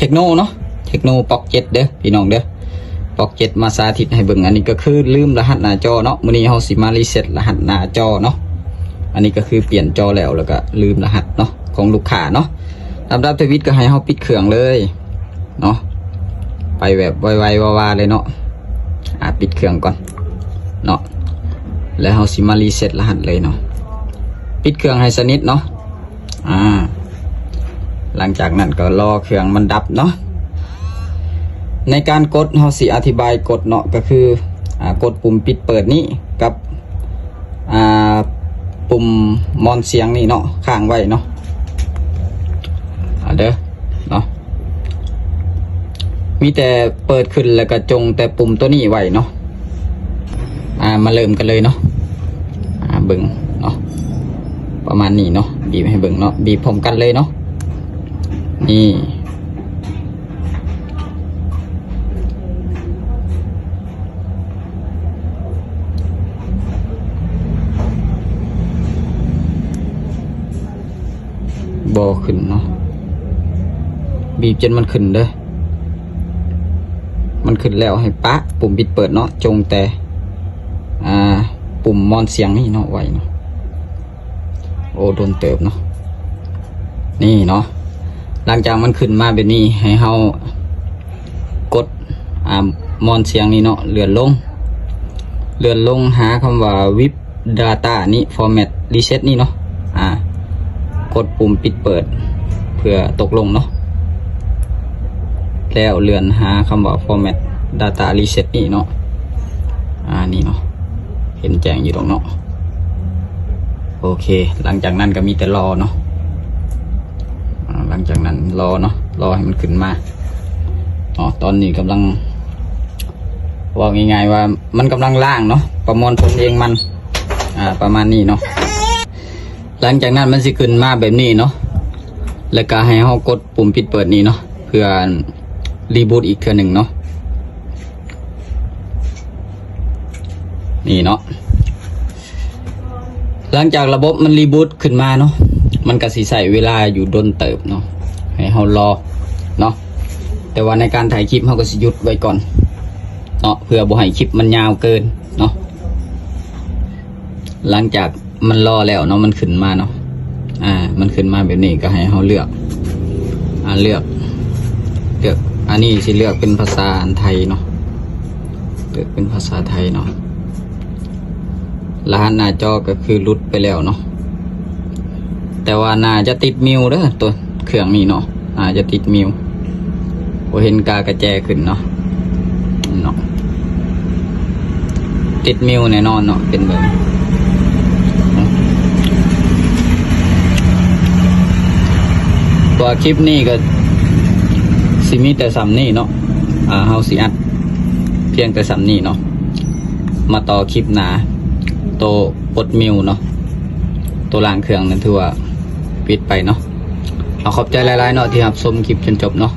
ทคโนเนาะเทคโนปอกเจ็ดเด้อพี่น้องเด้อปอกเจ็ดมาสาธิตให้เบิ่งอันนี้ก็คือลืมรหัสหน้าจอเนาะมื้อนี้เฮาสิมารีเซ็ตรหัสหน้าจอเนาะอันนี้ก็คือเปลี่ยนจอแล้วก็ลืมรหัสเนาะของลูกค้าเนาะลำดับชีวิตก็ให้เฮาปิดเครื่องเลยเนาะไปแบบไวๆวาๆเลยเนาะปิดเครื่องก่อนเนาะแล้วเฮาสิมารีเซ็ตรหัสเลยเนาะปิดเครื่องให้สนิทเนาะหลังจากนั้นก็รอเครื่องมันดับเนาะในการกดเฮาสิอธิบายกดเนาะก็คือกดปุ่มปิดเปิดนี้กับปุ่มมอนเสียงนี่เนาะค้างไว้เนาะเด้อเนาะมีแต่เปิดขึ้นแล้วก็จงแต่ปุ่มตัวนี้ไว้เนาะมาเริ่มกันเลยเนาะเบิ่งเนาะประมาณนี้เนาะบีบให้เบิ่งเนาะบีบพร้อมกันเลยเนาะนี่บอขึ้นเนาะบีบจนมันขึ้นเด้อมันขึ้นแล้วให้ปะปุ่มปิดเปิดเนาะจงแต่ปุ่มมอนเสียงนี่เนาะไว้เนาะโอ้โดนเติบเนาะนี่เนาะหลังจากมันขึ้นมาแบบนี้ให้เฮากดมอนเสียงนี่เนาะเลื่อนลงหาคำว่า VIP Data นี่ Format Reset นี่เนาะกดปุ่มปิดเปิดเพื่อตกลงเนาะแล้วเลื่อนหาคำว่า Format Data Reset นี่เนาะนี่เนาะเห็นแจ้งอยู่ตรงเนาะโอเคหลังจากนั้นก็มีแต่รอเนาะหลังจากนั้นรอเนาะรอให้มันขึ้นมาตอนนี้กำลังว่าง่ายๆว่ามันกำลังล่างเนาะประมวลผลเองมันประมาณนี้เนาะหลังจากนั้นมันสิขึ้นมาแบบนี้เนาะแล้วก็ให้เรากดปุ่มปิดเปิดนี้เนาะเพื่อรีบูตอีกเทื่อหนึ่งเนาะนี่เนาะหลังจากระบบมันรีบูตขึ้นมาเนาะมันก็สิใส่เวลาอยู่ดนเติบเนาะให้เรารอเนาะแต่ว่าในการถ่ายคลิปเราก็สิหยุดไว้ก่อนเนาะเพื่อบ่ให้คลิปมันยาวเกินเนาะหลังจากมันรอแล้วเนาะมันขึ้นมาเนาะมันขึ้นมาแบบนี้ก็ให้เราเลือกเลือกอันนี้สิเลือกเป็นภาษาไทยเนาะเลือกเป็นภาษาไทยเนาะรหัสหน้าจอก็คือหลุดไปแล้วเนาะแต่ว่าน่าจะติดมิวเด้อตัวเครื่องนี้เนาะจะติดมิวเห็นกากระแจขึ้นเนาะติดมิวแน่นอนเนาะเป็นแบบตัวคลิปนี้ก็สิมีแต่ซ้ำนี่เนาะเฮาสิอัดเพียงแต่ซ้ำนี่เนาะมาต่อคลิปหนาโตปลดมิวเนาะตัวล่างเครื่องนั่นถือว่าปิดไปเนาะขอบใจหลายๆเนาะที่รับชมคลิปจนจบเนาะ